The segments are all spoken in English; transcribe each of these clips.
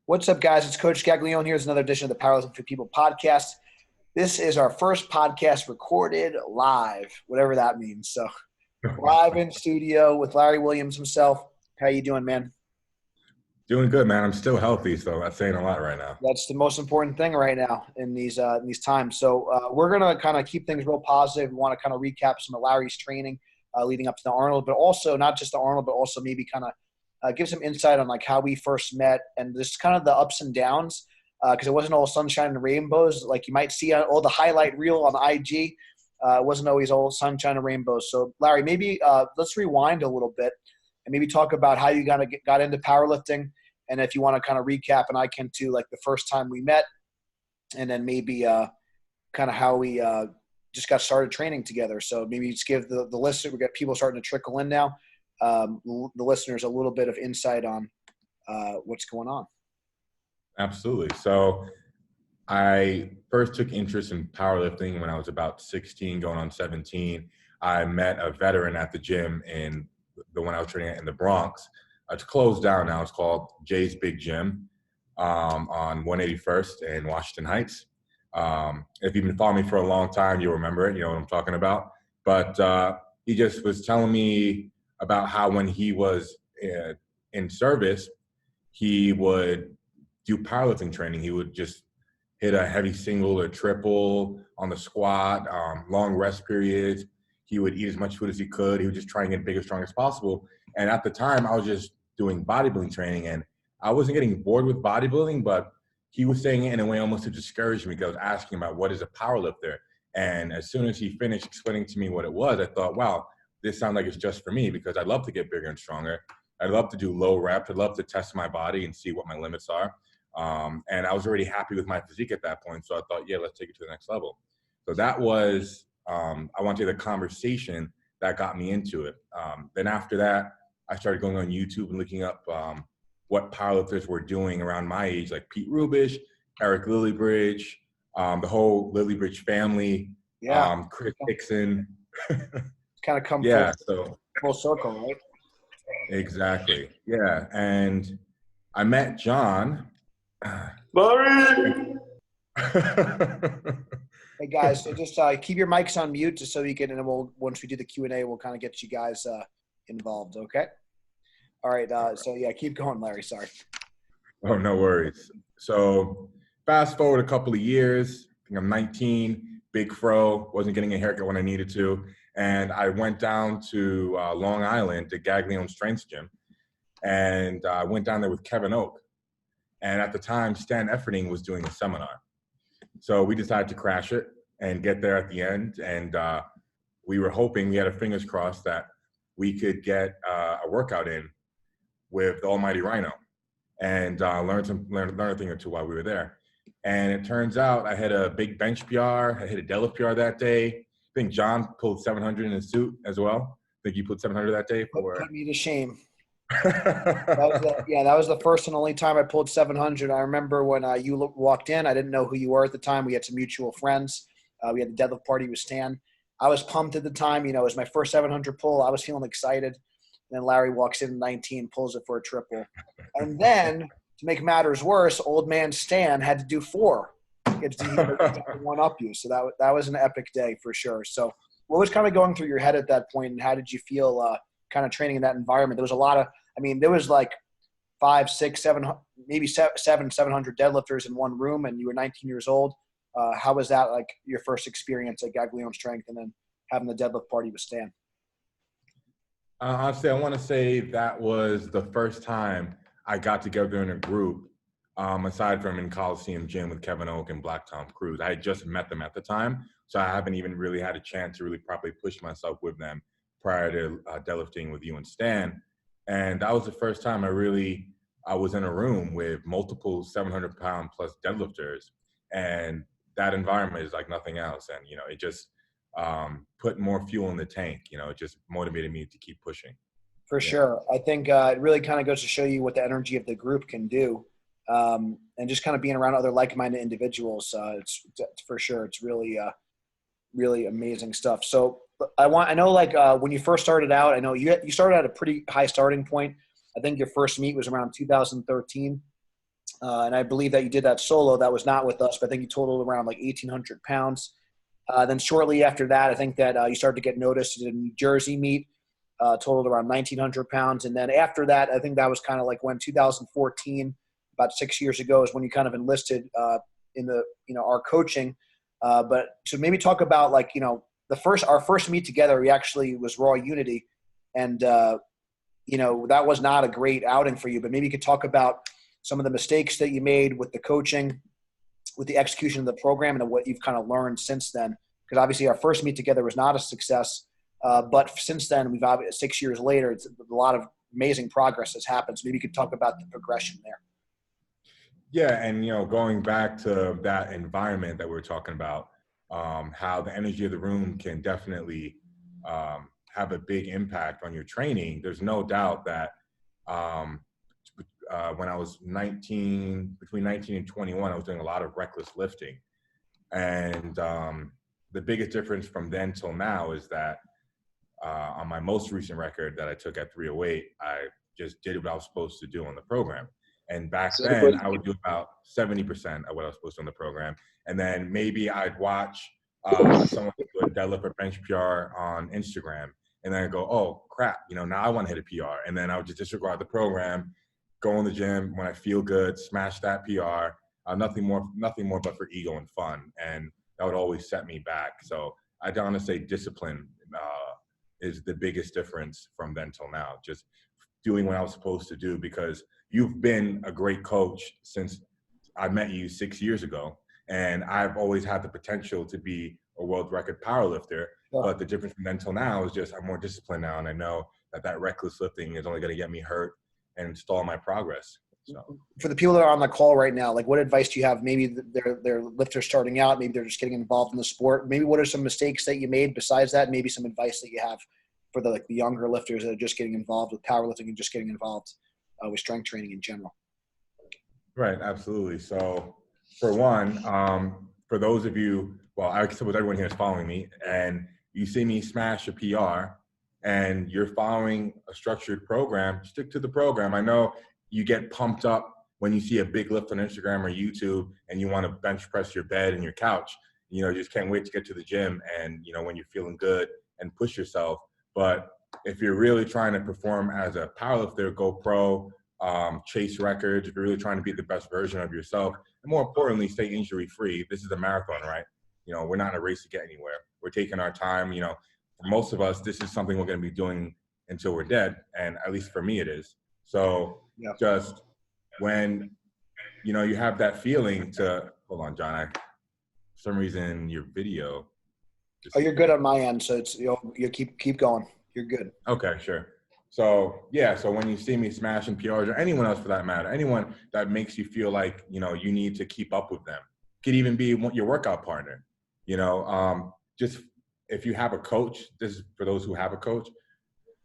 What's up, guys? It's Coach Gaglione. Here's another edition of the Powerlifting for People podcast. This is our first podcast recorded live, whatever that means. So live in studio with Larry Williams himself. How you doing, man? Doing good, man. I'm still healthy, so that's saying a lot right now. That's the most important thing right now in these times. So we're going to kind of keep things real positive. We want to kind of recap some of Larry's training leading up to the Arnold, but also not just the Arnold, but also maybe kind of give some insight on like how we first met and just kind of the ups and downs because it wasn't all sunshine and rainbows like you might see on all the highlight reel on IG. It wasn't always all sunshine and rainbows. So Larry, maybe let's rewind a little bit and maybe talk about how you got into powerlifting, and if you want to kind of recap, and I can too, like the first time we met, and then maybe kind of how we just got started training together. So maybe just give the listener, we got people starting to trickle in now. The listeners a little bit of insight on what's going on. Absolutely. So I first took interest in powerlifting when I was about 16, going on 17. I met a veteran at the gym in the one I was training at in the Bronx. It's closed down now. It's called Jay's Big Gym on 181st in Washington Heights. If you've been following me for a long time, you'll remember it. You know what I'm talking about. But he just was telling me about how when he was in service, he would do powerlifting training. He would just hit a heavy single or triple on the squat, long rest periods. He would eat as much food as he could. He would just try and get big as strong as possible. And at the time, I was just doing bodybuilding training, and I wasn't getting bored with bodybuilding, but he was saying it in a way almost to discourage me because I was asking about what is a powerlifter. And as soon as he finished explaining to me what it was, I thought, wow, this sounds like it's just for me because I'd love to get bigger and stronger. I'd love to do low reps. I'd love to test my body and see what my limits are. And I was already happy with my physique at that point. So I thought, yeah, let's take it to the next level. So that was, I want to say, the conversation that got me into it. Then after that, I started going on YouTube and looking up what powerlifters were doing around my age, like Pete Rubish, Eric Lillibridge, the whole Lillibridge family, Chris Dixon. Kind of come full circle, right? Exactly. Yeah. And I met John. Hey guys, so just keep your mics on mute just so you can, and then once we do the Q&A, we'll kind of get you guys involved. Okay. All right. So yeah, keep going, Larry. Sorry. Oh, no worries. So fast forward a couple of years. I think I'm 19, big fro, wasn't getting a haircut when I needed to. And I went down to Long Island to Gaglione Strength Gym. And I went down there with Kevin Oak. And at the time, Stan Efferding was doing a seminar. So we decided to crash it and get there at the end. And we were hoping, we had our fingers crossed, that we could get a workout in with the Almighty Rhino and learn a thing or two while we were there. And it turns out I had a big bench PR. I hit a deadlift PR that day. I think John pulled 700 in his suit as well. I think you pulled 700 that day. Put me to shame. That was the first and only time I pulled 700. I remember when you walked in, I didn't know who you were at the time. We had some mutual friends. We had the deadlift party with Stan. I was pumped at the time. You know, it was my first 700 pull. I was feeling excited. And then Larry walks in 19, pulls it for a triple. And then, to make matters worse, old man Stan had to do 4. He had to one up you. So that was an epic day for sure. So what was kind of going through your head at that point, and how did you feel kind of training in that environment? There was a lot of, there was like 5, 6, 7, maybe 700 deadlifters in one room, and you were 19 years old. How was that, like, your first experience at Gaglione Strength and then having the deadlift party with Stan? Honestly, I want to say that was the first time I got together in a group, aside from in Coliseum Gym with Kevin Oak and Black Tom Cruise. I had just met them at the time, so I haven't even really had a chance to really properly push myself with them prior to deadlifting with you and Stan. And that was the first time I was in a room with multiple 700-pound plus deadlifters, and that environment is like nothing else. And, it just put more fuel in the tank. It just motivated me to keep pushing. For sure. I think it really kind of goes to show you what the energy of the group can do. And just kind of being around other like-minded individuals, it's for sure. It's really, really amazing stuff. So I know, like, when you first started out, I know you started at a pretty high starting point. I think your first meet was around 2013. And I believe that you did that solo. That was not with us, but I think you totaled around like 1,800 pounds. Then shortly after that, I think that you started to get noticed. You did a New Jersey meet, totaled around 1,900 pounds. And then after that, I think that was kind of like when 2014, about 6 years ago, is when you kind of enlisted in the, our coaching. But so maybe talk about like, our first meet together, we actually was Raw Unity. And, that was not a great outing for you, but maybe you could talk about some of the mistakes that you made with the coaching, with the execution of the program, and what you've kind of learned since then. Because obviously our first meet together was not a success, but since then, 6 years later, it's a lot of amazing progress has happened. So maybe you could talk about the progression there. Yeah, and going back to that environment that we were talking about, how the energy of the room can definitely have a big impact on your training. There's no doubt that when I was between 19 and 21, I was doing a lot of reckless lifting. And the biggest difference from then till now is that on my most recent record that I took at 308, I just did what I was supposed to do on the program. And back then, I would do about 70% of what I was supposed to do on the program. And then maybe I'd watch someone do a deadlift or bench PR on Instagram. And then I'd go, oh, crap, now I want to hit a PR. And then I would just disregard the program, go in the gym when I feel good, smash that PR, nothing more but for ego and fun. And that would always set me back. So I'd honestly say discipline is the biggest difference from then till now. Just doing what I was supposed to do, because you've been a great coach since I met you 6 years ago. And I've always had the potential to be a world record powerlifter. Yeah. But the difference from then till now is just I'm more disciplined now. And I know that reckless lifting is only going to get me hurt and stall my progress. So for the people that are on the call right now, like what advice do you have? Maybe they're lifters starting out, maybe they're just getting involved in the sport. Maybe what are some mistakes that you made besides that? Maybe some advice that you have for the younger lifters that are just getting involved with powerlifting and just getting involved with strength training in general. Right, absolutely. So for one, for those of you, well, I suppose everyone here is following me, and you see me smash a PR and you're following a structured program, stick to the program. I know you get pumped up when you see a big lift on Instagram or YouTube and you want to bench press your bed and your couch. You just can't wait to get to the gym and, when you're feeling good and push yourself. But if you're really trying to perform as a powerlifter, go pro, chase records, if you're really trying to be the best version of yourself, and more importantly, stay injury-free. This is a marathon, right? We're not in a race to get anywhere. We're taking our time. For most of us, this is something we're going to be doing until we're dead. And at least for me, it is. So just when, you have that feeling to, hold on, John, for some reason, your video. You're good on my end. So it's, you keep going. You're good. Okay, sure. So, yeah, so when you see me smashing PRs, or anyone else for that matter, anyone that makes you feel like, you need to keep up with them, could even be your workout partner, just if you have a coach, this is for those who have a coach,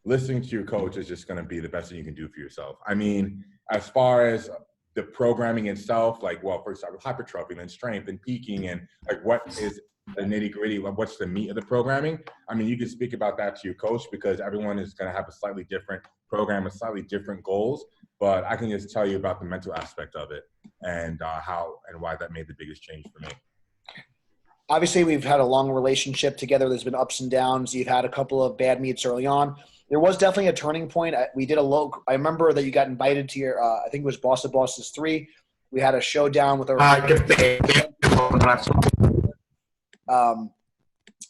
listening to your coach is just going to be the best thing you can do for yourself. I mean, as far as the programming itself, first start with hypertrophy, then strength and peaking, and what is the nitty gritty, what's the meat of the programming? I mean, you can speak about that to your coach because everyone is going to have a slightly different program and slightly different goals. But I can just tell you about the mental aspect of it and how and why that made the biggest change for me. Obviously, we've had a long relationship together. There's been ups and downs. You've had a couple of bad meets early on. There was definitely a turning point. We did I remember that you got invited to your, I think it was Boss of Bosses 3. We had a showdown with our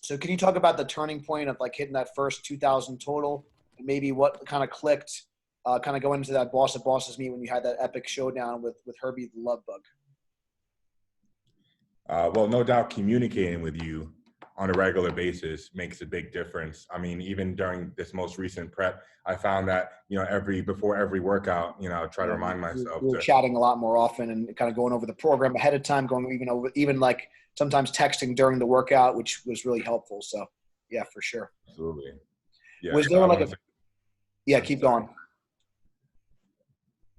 so can you talk about the turning point of hitting that first 2,000 total and maybe what kind of clicked, kind of going into that Boss of Bosses meet when you had that epic showdown with Herbie the Love Bug? Well, no doubt communicating with you on a regular basis makes a big difference. I mean, even during this most recent prep, I found that, before every workout, I try to remind myself. We're chatting a lot more often and kind of going over the program ahead of time, even sometimes texting during the workout, which was really helpful. So yeah, for sure. Absolutely. Yeah. Was there keep going.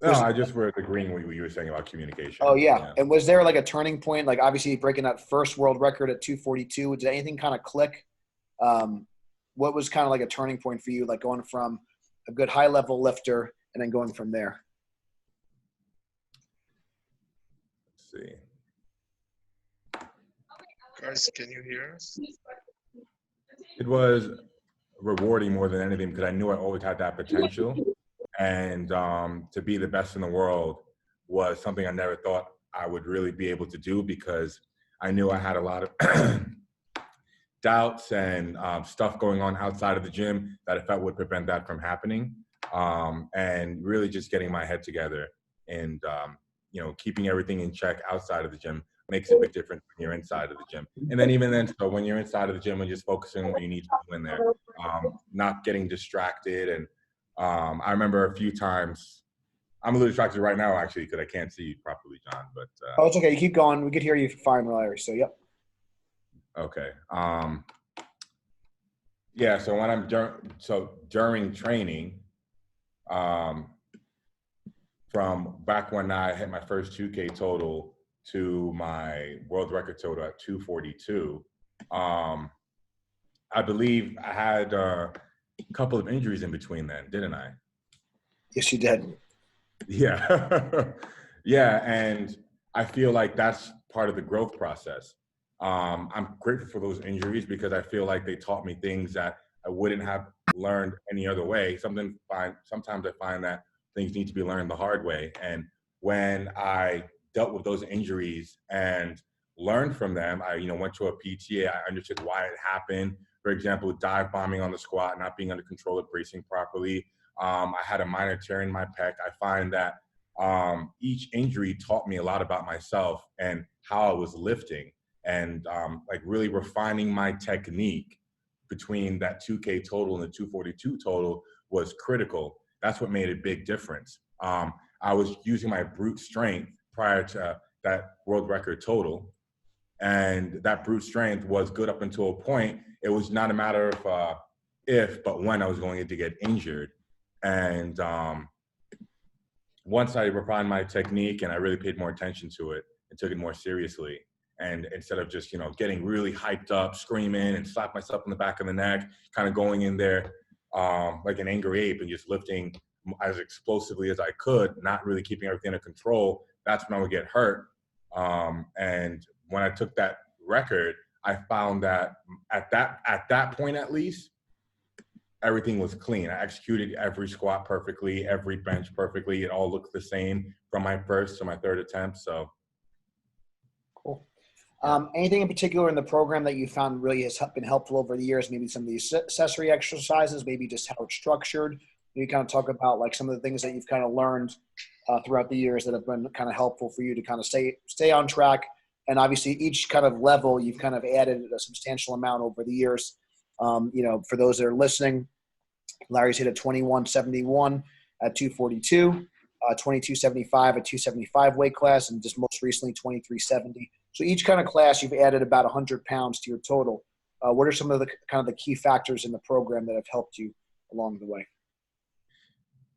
No, I just was agreeing with what you were saying about communication. Oh, yeah. And was there a turning point, obviously breaking that first world record at 242? Did anything kind of click? What was kind of a turning point for you, going from a good high-level lifter and then going from there? see. Guys, can you hear us? It was rewarding more than anything because I knew I always had that potential. And to be the best in the world was something I never thought I would really be able to do, because I knew I had a lot of doubts and stuff going on outside of the gym that I felt would prevent that from happening. And really just getting my head together and, keeping everything in check outside of the gym makes a big difference when you're inside of the gym. And then even then, so when you're inside of the gym and just focusing on what you need to do in there, not getting distracted. And I remember a few times, I'm a little distracted right now, actually, because I can't see you properly, John. But oh, it's okay. You keep going. We could hear you fine, Larry. So, yep. Okay. Yeah. So when I'm during training, from back when I hit my first 2K total to my world record total at 242, I believe I had a couple of injuries in between then, didn't I? Yes, you did. Yeah. Yeah. And I feel like that's part of the growth process. I'm grateful for those injuries because I feel like they taught me things that I wouldn't have learned any other way. Sometimes I find that things need to be learned the hard way. And when I dealt with those injuries and learned from them, I went to a PTA. I understood why it happened. For example, dive bombing on the squat, not being under control of bracing properly. I had a minor tear in my pec. I find that each injury taught me a lot about myself and how I was lifting, and like really refining my technique between that 2K total and the 242 total was critical. That's what made a big difference. I was using my brute strength prior to that world record total, and that brute strength was good up until a point. It was not a matter of if, but when I was going to get injured. And once I refined my technique and I really paid more attention to it and took it more seriously, and instead of just, getting really hyped up, screaming and slap myself in the back of the neck, kind of going in there like an angry ape and just lifting as explosively as I could, not really keeping everything under control, that's when I would get hurt. And when I took that record, I found that at that point, at least, everything was clean. I executed every squat perfectly, every bench perfectly. It all looked the same from my first to my third attempt. So cool. Anything in particular in the program that you found really has been helpful over the years? Maybe some of these accessory exercises, maybe just how it's structured. You kind of talk about like some of the things that you've kind of learned throughout the years that have been kind of helpful for you to kind of stay on track. And obviously each kind of level you've kind of added a substantial amount over the years. For those that are listening, Larry's hit a 2171 at 242, 2275 at 275 weight class, and just most recently 2370. So each kind of class you've added about 100 pounds to your total. What are some of the kind of the key factors in the program that have helped you along the way?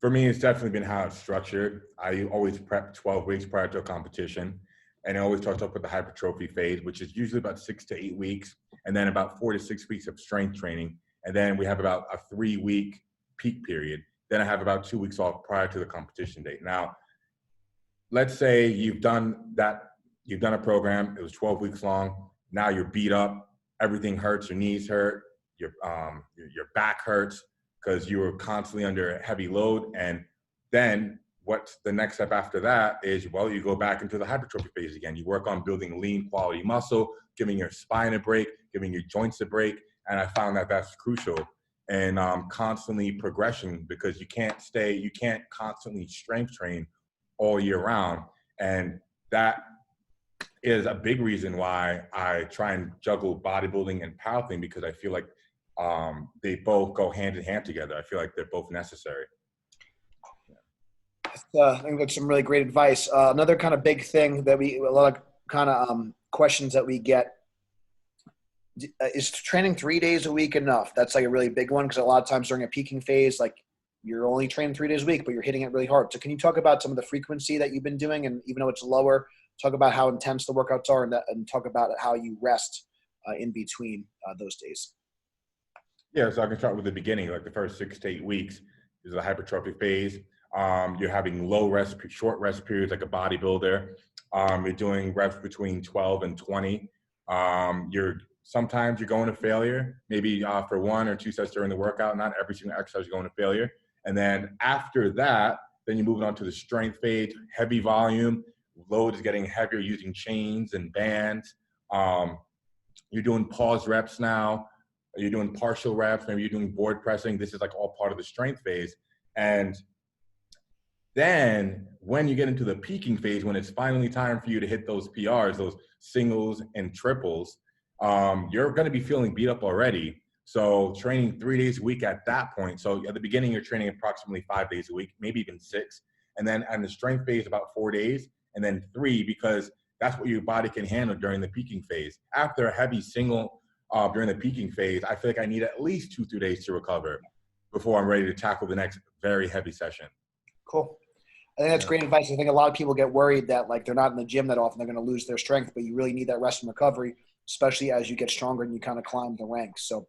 For me, it's definitely been how it's structured. I always prep 12 weeks prior to a competition, and it always starts off with the hypertrophy phase, which is usually about 6 to 8 weeks, and then about 4 to 6 weeks of strength training. And then we have about a 3-week peak period. Then I have about 2 weeks off prior to the competition date. Now, let's say you've done a program, it was 12 weeks long. Now you're beat up, everything hurts, your knees hurt, your back hurts because you were constantly under a heavy load. And then what's the next step after that is, well, you go back into the hypertrophy phase again. You work on building lean quality muscle, giving your spine a break, giving your joints a break. And I found that that's crucial. And constantly progression, because you can't constantly strength train all year round. And that is a big reason why I try and juggle bodybuilding and powerlifting, because I feel like they both go hand in hand together. I feel like they're both necessary. I think that's some really great advice. Another kind of big thing that a lot of kind of questions that we get is training 3 days a week enough? That's like a really big one, because a lot of times during a peaking phase, like you're only training 3 days a week, but you're hitting it really hard. So can you talk about some of the frequency that you've been doing, and even though it's lower, talk about how intense the workouts are, and talk about how you rest in between those days? Yeah, so I can start with the beginning, like the first 6 to 8 weeks is the hypertrophy phase. You're having short rest periods like a bodybuilder. You're doing reps between 12 and 20. Sometimes you're going to failure, maybe for 1 or 2 sets during the workout. Not every single exercise you're going to failure. And then after that, then you're moving on to the strength phase, heavy volume. Load is getting heavier using chains and bands. You're doing pause reps now. You're doing partial reps. Maybe you're doing board pressing. This is like all part of the strength phase. And then when you get into the peaking phase, when it's finally time for you to hit those PRs, those singles and triples, you're going to be feeling beat up already. So training 3 days a week at that point. So at the beginning, you're training approximately 5 days a week, maybe even 6. And then in the strength phase, about 4 days, and then 3, because that's what your body can handle during the peaking phase. After a heavy single during the peaking phase, I feel like I need at least 2-3 days to recover before I'm ready to tackle the next very heavy session. Cool. I think that's great advice. I think a lot of people get worried that like they're not in the gym that often, they're going to lose their strength, but you really need that rest and recovery, especially as you get stronger and you kind of climb the ranks. So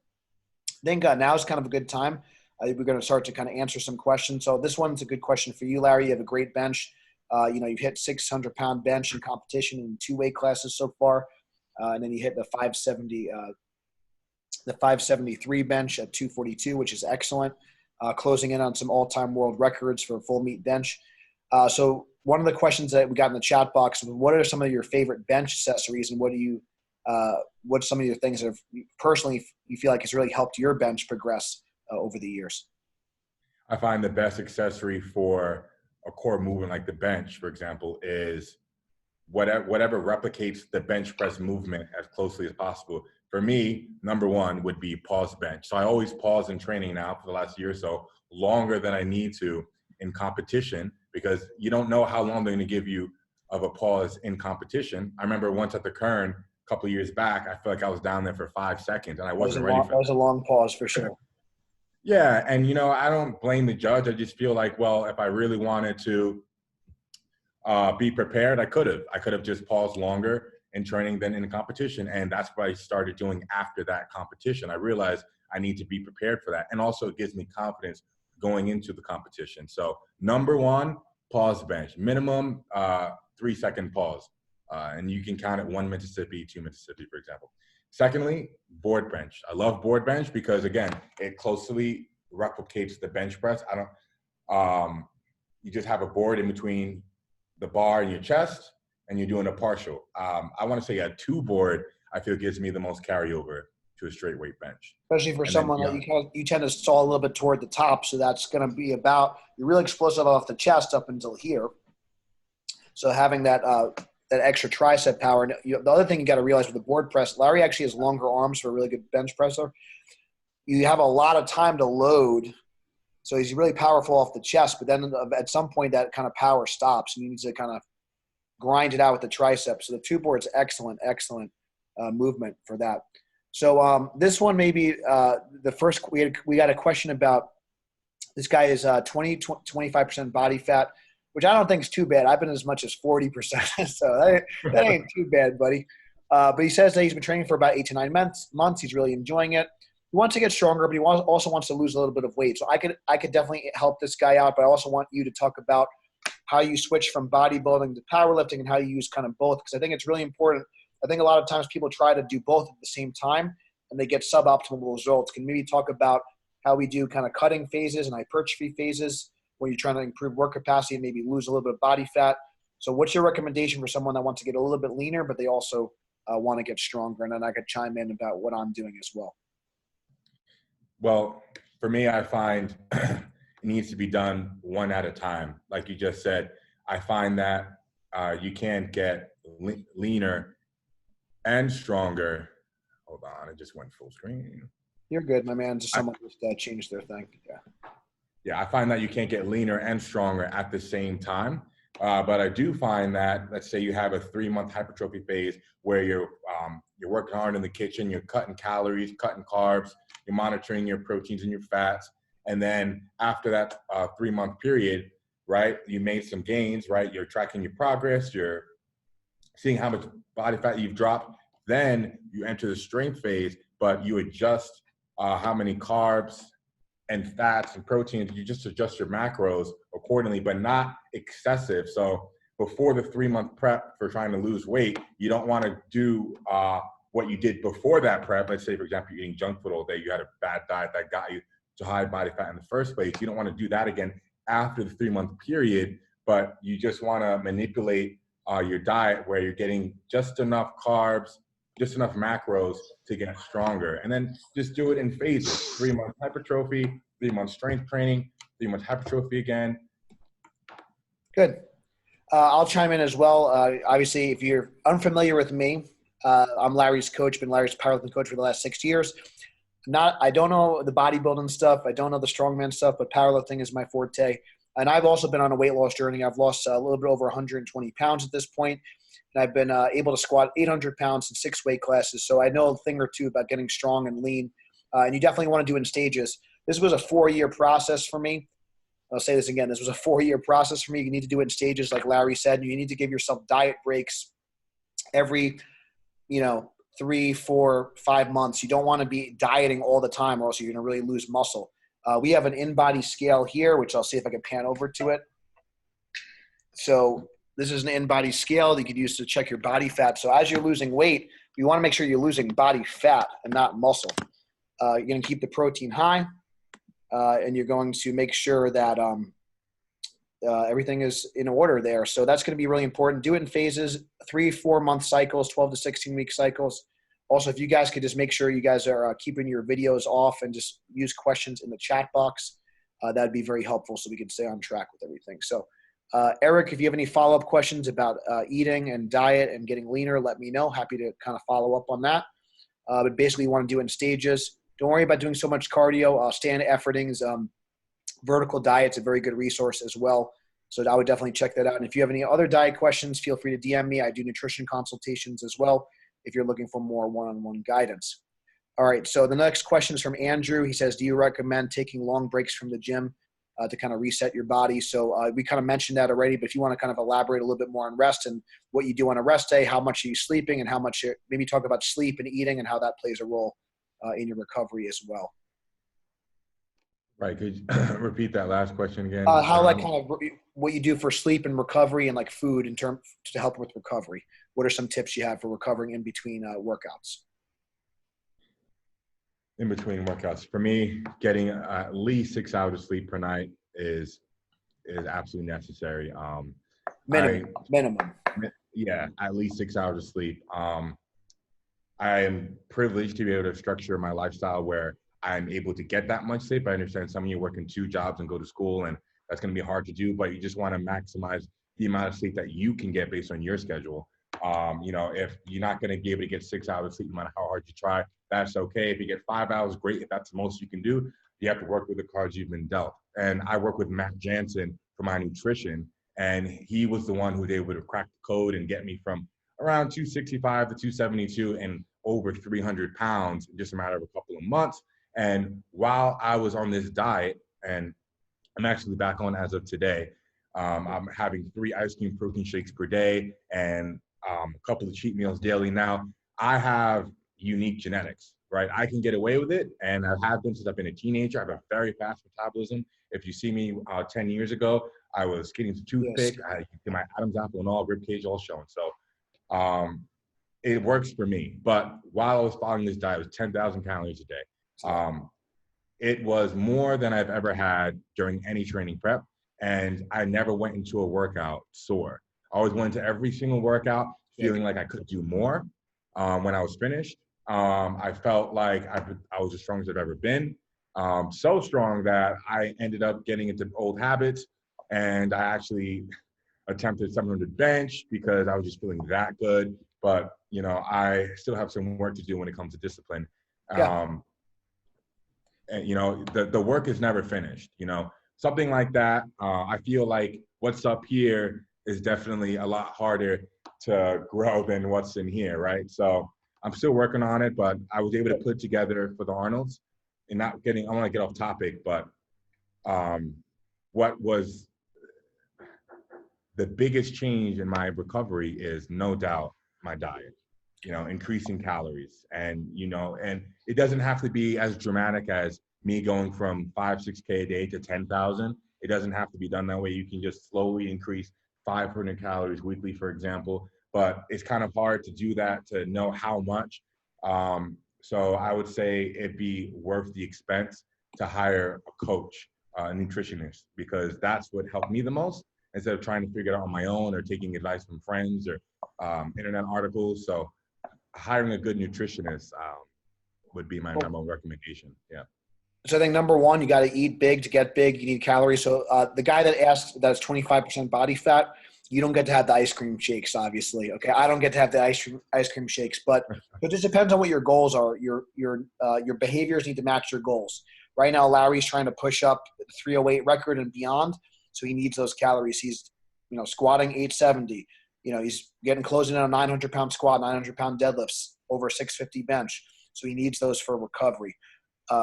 I think now is kind of a good time. We're going to start to kind of answer some questions. So this one's a good question for you, Larry. You have a great bench. You've hit 600-pound bench in competition in 2 weight classes so far. And then you hit the 573 bench at 242, which is excellent. Closing in on some all-time world records for full meet bench. So one of the questions that we got in the chat box was, what are some of your favorite bench accessories, and what's some of your things that have personally you feel like has really helped your bench progress over the years? I find the best accessory for a core movement like the bench, for example, is whatever replicates the bench press movement as closely as possible. For me, number one would be pause bench. So I always pause in training now for the last year or so, longer than I need to in competition, because you don't know how long they're going to give you of a pause in competition. I remember once at the Kern a couple of years back, I felt like I was down there for 5 seconds and I wasn't ready for that. That was a long pause for sure. Yeah, and I don't blame the judge. I just feel like, well, if I really wanted to be prepared, I could have just paused longer in training than in the competition. And that's what I started doing after that competition. I realized I need to be prepared for that. And also it gives me confidence going into the competition. So number one, pause bench, minimum 3-second pause. And you can count it 1 Mississippi, 2 Mississippi, for example. Secondly, board bench. I love board bench because, again, it closely replicates the bench press. You just have a board in between the bar and your chest, and you're doing a partial. I want to say a 2 board, I feel, gives me the most carryover to a straight weight bench. Especially for someone that you tend to stall a little bit toward the top, so that's going to be about you're really explosive off the chest up until here. So having that extra tricep power. And the other thing you got to realize with the board press, Larry actually has longer arms for a really good bench presser. You have a lot of time to load, so he's really powerful off the chest. But then at some point, that kind of power stops, and he needs to kind of grind it out with the triceps. So the 2 board's excellent movement for that. So this one maybe the first we got a question about this guy is 25% body fat, which I don't think is too bad. I've been as much as 40%, so that ain't too bad, buddy. But he says that he's been training for about 8 to 9 months. He's really enjoying it. He wants to get stronger, but he also wants to lose a little bit of weight. So I could definitely help this guy out, but I also want you to talk about how you switch from bodybuilding to powerlifting and how you use kind of both, because I think it's really important. I think a lot of times people try to do both at the same time and they get suboptimal results. Can you maybe talk about how we do kind of cutting phases and hypertrophy phases where you're trying to improve work capacity and maybe lose a little bit of body fat? So what's your recommendation for someone that wants to get a little bit leaner, but they also want to get stronger? And then I could chime in about what I'm doing as well. Well, for me, I find it needs to be done one at a time. Like you just said, I find that you can't get leaner and stronger. Hold on, it just went full screen. You're good, my man. Just someone just changed their thing. Yeah, I find that you can't get leaner and stronger at the same time. But I do find that, let's say you have a 3-month hypertrophy phase where you're working hard in the kitchen, you're cutting calories, cutting carbs, you're monitoring your proteins and your fats. And then after that 3-month period, right, you made some gains, right? You're tracking your progress, you're seeing how much body fat you've dropped. Then you enter the strength phase, but you adjust how many carbs and fats and proteins. You just adjust your macros accordingly, but not excessive. So before the 3-month prep for trying to lose weight, you don't want to do what you did before that prep. Let's say, for example, you're eating junk food all day, you had a bad diet that got you to high body fat in the first place. You don't want to do that again after the 3-month period, but you just want to manipulate your diet where you're getting just enough carbs, just enough macros to get stronger. And then just do it in phases: 3 months hypertrophy, 3 months strength training, 3 months hypertrophy again. Good. I'll chime in as well. Obviously, if you're unfamiliar with me, I'm Larry's coach, been Larry's powerlifting coach for the last 6 years. I don't know the bodybuilding stuff. I don't know the strongman stuff, but powerlifting is my forte. And I've also been on a weight loss journey. I've lost a little bit over 120 pounds at this point, and I've been able to squat 800 pounds in 6 weight classes. So I know a thing or two about getting strong and lean, and you definitely want to do it in stages. This was a 4-year process for me. I'll say this again. This was a 4-year process for me. You need to do it in stages, like Larry said. You need to give yourself diet breaks every, 3, 4, 5 months. You don't want to be dieting all the time, or else you're going to really lose muscle. We have an in-body scale here, which I'll see if I can pan over to it. So this is an in-body scale that you could use to check your body fat. So as you're losing weight, you want to make sure you're losing body fat and not muscle. You're going to keep the protein high, and you're going to make sure that everything is in order there. So that's going to be really important. Do it in phases, 3-4 month cycles, 12 to 16 week cycles. Also, if you guys could just make sure you guys are keeping your videos off and just use questions in the chat box, that'd be very helpful so we can stay on track with everything. So Eric, if you have any follow-up questions about eating and diet and getting leaner, let me know. Happy to kind of follow up on that. But basically you want to do it in stages. Don't worry about doing so much cardio. Stan Efforting's Vertical Diet's a very good resource as well. So I would definitely check that out. And if you have any other diet questions, feel free to DM me. I do nutrition consultations as well if you're looking for more one-on-one guidance. All right, so the next question is from Andrew. He says, do you recommend taking long breaks from the gym to kind of reset your body? So we kind of mentioned that already, but if you want to kind of elaborate a little bit more on rest and what you do on a rest day, how much are you sleeping, and how much maybe talk about sleep and eating and how that plays a role in your recovery as well. Right. Could you repeat that last question again? How like kind of what you do for sleep and recovery and like food in terms to help with recovery. What are some tips you have for recovering in between workouts? In between workouts, for me, getting at least 6 hours of sleep per night is absolutely necessary. Minimum. Yeah, at least 6 hours of sleep. I am privileged to be able to structure my lifestyle where I'm able to get that much sleep. I understand some of you work in 2 jobs and go to school, and that's going to be hard to do, but you just want to maximize the amount of sleep that you can get based on your schedule. If you're not going to be able to get 6 hours of sleep, no matter how hard you try, that's okay. If you get 5 hours, great. If that's the most you can do, you have to work with the cards you've been dealt. And I work with Matt Jansen for my nutrition, and he was the one who was able to crack the code and get me from around 265 to 272 and over 300 pounds in just a matter of a couple of months. And while I was on this diet, and I'm actually back on as of today, I'm having 3 ice cream protein shakes per day and a couple of cheat meals daily. Now, I have unique genetics, right? I can get away with it, and I have been since I've been a teenager. I have a very fast metabolism. If you see me 10 years ago, I was skinny as a toothpick. Yes. I had my Adam's apple and all, rib cage all showing. So it works for me. But while I was following this diet, it was 10,000 calories a day. It was more than I've ever had during any training prep, and I never went into a workout sore. I always went into every single workout feeling like I could do more. When I was finished, I felt like I was as strong as I've ever been. So strong that I ended up getting into old habits, and I actually attempted 700 bench because I was just feeling that good. But, I still have some work to do when it comes to discipline. Yeah. And, the work is never finished, something like that. I feel like what's up here is definitely a lot harder to grow than what's in here, right? So I'm still working on it, but I was able to put together for the Arnolds, and I want to get off topic, but what was the biggest change in my recovery is no doubt my diet. Increasing calories, and it doesn't have to be as dramatic as me going from 5-6K a day to 10,000. It doesn't have to be done that way. You can just slowly increase 500 calories weekly, for example, but it's kind of hard to do that, to know how much. So I would say it'd be worth the expense to hire a coach, a nutritionist, because that's what helped me the most, instead of trying to figure it out on my own or taking advice from friends or internet articles. So hiring a good nutritionist would be my number one recommendation. Yeah. So I think number one, you got to eat big to get big. You need calories. So the guy that asked that's 25% body fat, you don't get to have the ice cream shakes, obviously. Okay, I don't get to have the ice cream shakes, but it just depends on what your goals are. Your behaviors need to match your goals. Right now, Larry's trying to push up the 308 record and beyond, so he needs those calories. He's squatting 870. He's getting closing in on 900-pound squat, 900-pound deadlifts, over 650 bench. So he needs those for recovery.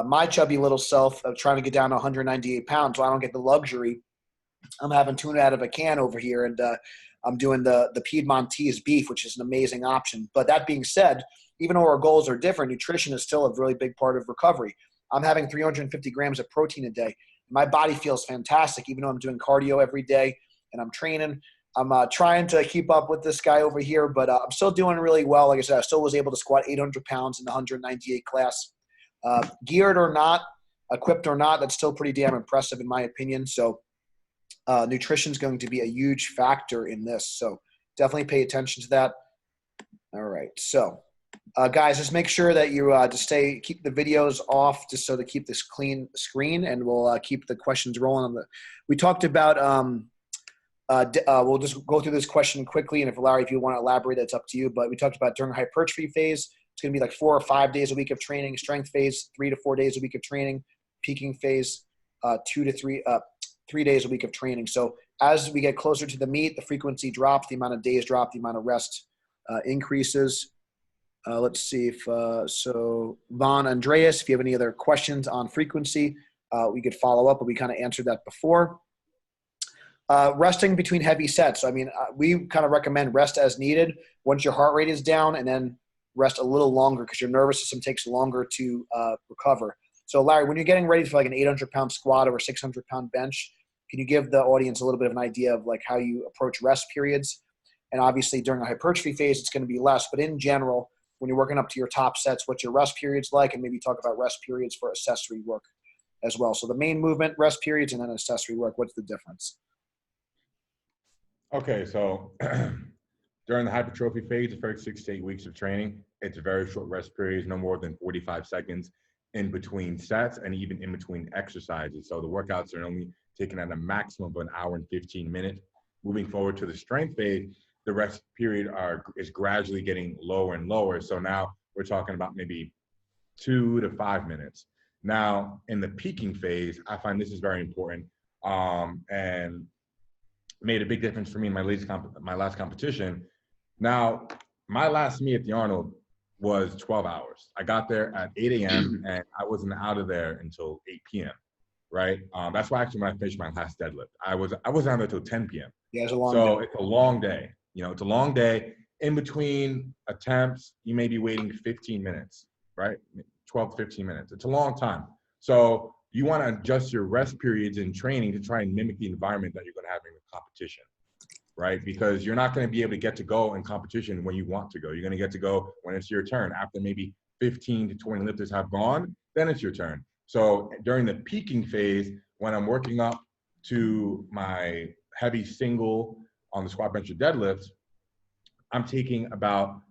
My chubby little self of trying to get down to 198 pounds, so I don't get the luxury. I'm having tuna out of a can over here, and I'm doing the Piedmontese beef, which is an amazing option. But that being said, even though our goals are different, nutrition is still a really big part of recovery. I'm having 350 grams of protein a day. My body feels fantastic, even though I'm doing cardio every day and I'm training. I'm trying to keep up with this guy over here, but I'm still doing really well. Like I said, I still was able to squat 800 pounds in the 198 class. Geared or not, equipped or not, that's still pretty damn impressive in my opinion. So nutrition is going to be a huge factor in this. So definitely pay attention to that. All right. So guys, just make sure that you keep the videos off just so to keep this clean screen, and we'll keep the questions rolling. We talked about, we'll just go through this question quickly. And if Larry, if you want to elaborate, that's up to you. But we talked about during hypertrophy phase, it's going to be like 4 or 5 days a week of training. Strength phase, 3 to 4 days a week of training. Peaking phase, 2 to 3 days a week of training. So as we get closer to the meet, the frequency drops, the amount of days drop, the amount of rest increases. Let's see if so Von Andreas, if you have any other questions on frequency, we could follow up, but we kind of answered that before. Resting between heavy sets. I mean, we kind of recommend rest as needed once your heart rate is down, and then rest a little longer because your nervous system takes longer to recover. So Larry, when you're getting ready for like an 800-pound squat or a 600-pound bench, can you give the audience a little bit of an idea of like how you approach rest periods? And obviously during a hypertrophy phase, it's going to be less, but in general, when you're working up to your top sets, what's your rest periods like, and maybe talk about rest periods for accessory work as well. So the main movement, rest periods, and then accessory work, what's the difference? Okay, so during the hypertrophy phase, the first 6 to 8 weeks of training, it's very short rest periods, no more than 45 seconds in between sets and even in between exercises. So the workouts are only taken at a maximum of an hour and 15 minutes. Moving forward to the strength phase, the rest period is gradually getting lower and lower. So now we're talking about maybe 2 to 5 minutes. Now in the peaking phase, I find this is very important and made a big difference for me in my last competition. Now, my last meet at the Arnold was 12 hours. I got there at 8 a.m. and I wasn't out of there until 8 p.m. Right? That's why actually when I finished my last deadlift, I wasn't out there until 10 p.m. Yeah, it's a long So day. it's a long day. It's a long day. In between attempts, you may be waiting 15 minutes, right? 12 to 15 minutes. It's a long time. So you want to adjust your rest periods in training to try and mimic the environment that you're going to have in the competition, right? Because you're not going to be able to get to go in competition when you want to go. You're going to get to go when it's your turn. After maybe 15 to 20 lifters have gone, then it's your turn. So during the peaking phase, when I'm working up to my heavy single on the squat, bench, or deadlift, I'm taking about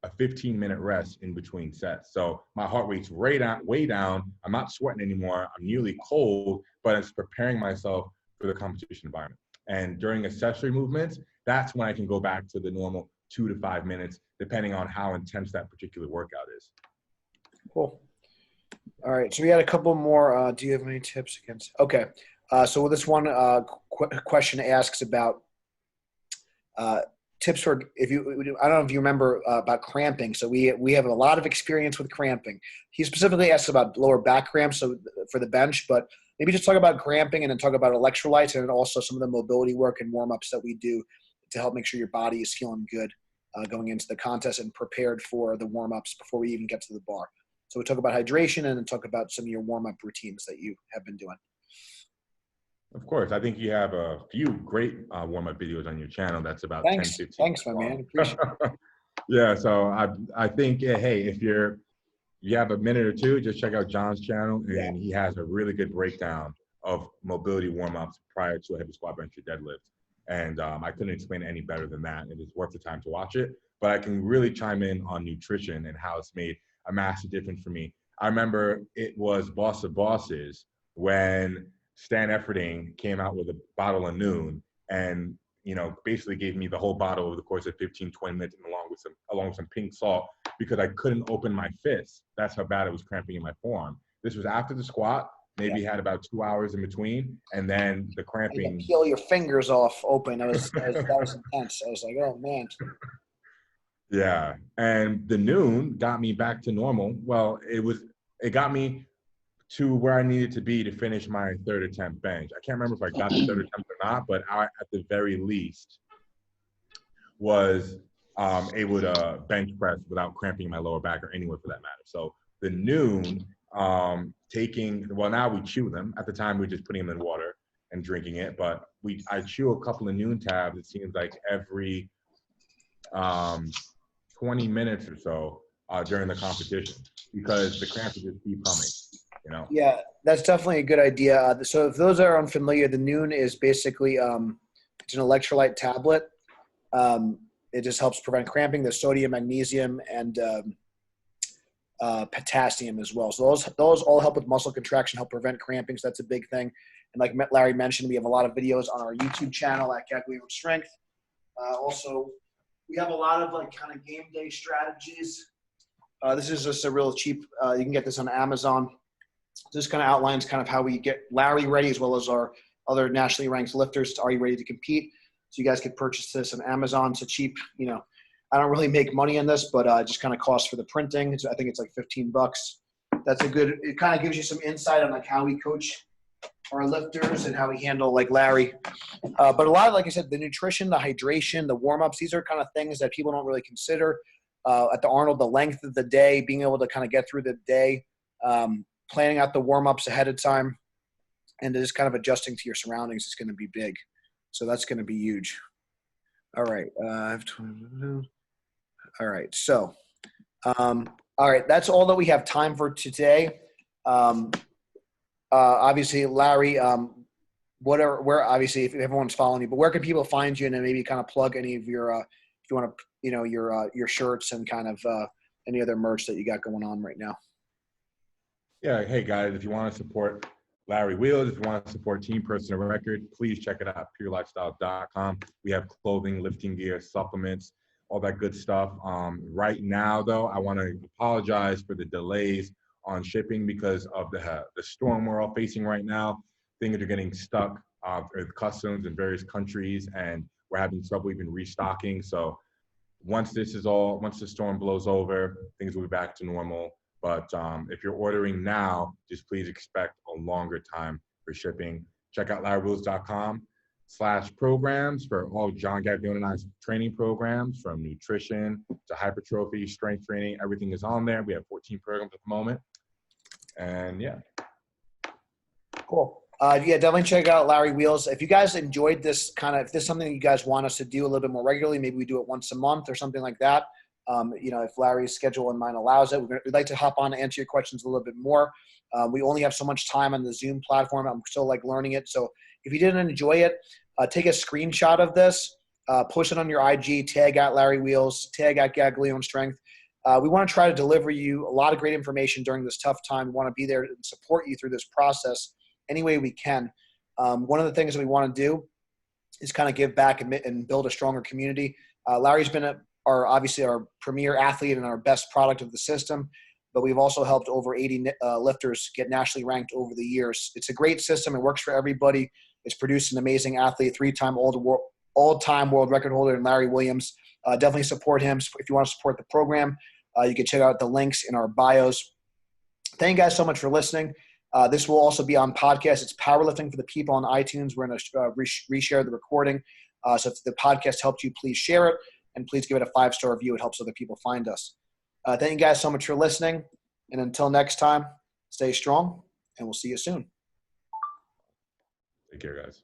a 15-minute rest in between sets. So my heart rate's way down. I'm not sweating anymore. I'm nearly cold, but it's preparing myself for the competition environment. And during accessory movements, that's when I can go back to the normal 2 to 5 minutes, depending on how intense that particular workout is. Cool. All right. So we had a couple more. Do you have any tips against? Okay. So this one question asks about tips for I don't know if you remember about cramping. So we have a lot of experience with cramping. He specifically asked about lower back cramps, so for the bench, but maybe just talk about cramping and then talk about electrolytes and then also some of the mobility work and warm-ups that we do to help make sure your body is feeling good going into the contest and prepared for the warm-ups before we even get to the bar. So we talk about hydration and then talk about some of your warm-up routines that you have been doing. Of course. I think you have a few great warm-up videos on your channel. That's about 10, Thanks. 15 Thanks, my minutes man. long. Appreciate it. Yeah, so I think, yeah, hey, if you have a minute or two, just check out John's channel, Yeah. and he has a really good breakdown of mobility warm-ups prior to a heavy squat, bench, or deadlift. And I couldn't explain it any better than that. It is worth the time to watch it. But I can really chime in on nutrition and how it's made a massive difference for me. I remember it was Boss of Bosses when Stan Efferding came out with a bottle of Noon and, basically gave me the whole bottle over the course of 15, 20 minutes and along with some pink salt because I couldn't open my fist. That's how bad it was cramping in my forearm. This was after the squat, maybe had about 2 hours in between, and then the cramping. And you peel your fingers off open. That was intense. I was like, oh man. Yeah, and the Noon got me back to normal. Well, it got me to where I needed to be to finish my third attempt bench. I can't remember if I got the third attempt or not, but I, at the very least, was able to bench press without cramping my lower back or anywhere for that matter. So the Noon, now we chew them. At the time, we were just putting them in water and drinking it, but I chew a couple of Noon tabs, it seems like every 20 minutes or so during the competition because the cramps just keep coming. Yeah, that's definitely a good idea. So if those are unfamiliar, the Noon is basically it's an electrolyte tablet. It just helps prevent cramping. There's sodium, magnesium, and potassium as well. So those all help with muscle contraction, help prevent cramping. So that's a big thing. And like Larry mentioned, we have a lot of videos on our YouTube channel at Gaglione Strength. Also, we have a lot of kind of game day strategies. This is just a real cheap. You can get this on Amazon. This kind of outlines kind of how we get Larry ready as well as our other nationally ranked lifters. Are you ready to compete? So you guys could purchase this on Amazon. It's a cheap, I don't really make money on this, but it just kind of costs for the printing. I think it's like $15. That's it kind of gives you some insight on how we coach our lifters and how we handle Larry. But a lot of, like I said, the nutrition, the hydration, the warm-ups, these are kind of things that people don't really consider. At the Arnold, the length of the day, being able to kind of get through the day, planning out the warm-ups ahead of time, and just kind of adjusting to your surroundings is going to be big. So that's going to be huge. All right. All right. So, all right. That's all that we have time for today. Obviously, Larry, where obviously if everyone's following you, but where can people find you and then maybe kind of plug any of your, if you want to, your shirts and kind of any other merch that you got going on right now? Yeah. Hey guys, if you want to support Larry Wheels, if you want to support Team Personal Record, please check it out, purelifestyle.com. We have clothing, lifting gear, supplements, all that good stuff. Right now, though, I want to apologize for the delays on shipping because of the storm we're all facing right now. Things are getting stuck with customs in various countries, and we're having trouble even restocking. So once the storm blows over, things will be back to normal. But if you're ordering now, just please expect a longer time for shipping. Check out larrywheels.com/programs for all John Gaglione and I's training programs, from nutrition to hypertrophy, strength training. Everything is on there. We have 14 programs at the moment. And yeah. Cool. Yeah, definitely check out Larry Wheels. If you guys enjoyed this if this is something you guys want us to do a little bit more regularly, maybe we do it once a month or something like that. If Larry's schedule and mine allows it, we'd like to hop on and answer your questions a little bit more. We only have so much time on the Zoom platform. I'm still learning it. So if you didn't enjoy it, take a screenshot of this, push it on your IG, tag at Larry Wheels, tag at Gaglione Strength. We want to try to deliver you a lot of great information during this tough time. We want to be there and support you through this process any way we can. One of the things that we want to do is kind of give back and build a stronger community. Larry's been obviously our premier athlete and our best product of the system, but we've also helped over 80 lifters get nationally ranked over the years. It's a great system. It works for everybody. It's produced an amazing athlete, 3-time all-time world record holder in Larry Williams. Definitely support him. If you want to support the program, you can check out the links in our bios. Thank you guys so much for listening. This will also be on podcast. It's Powerlifting for the People on iTunes. We're going to reshare the recording. So if the podcast helped you, please share it. And please give it a 5-star review. It helps other people find us. Thank you guys so much for listening. And until next time, stay strong, and we'll see you soon. Take care, guys.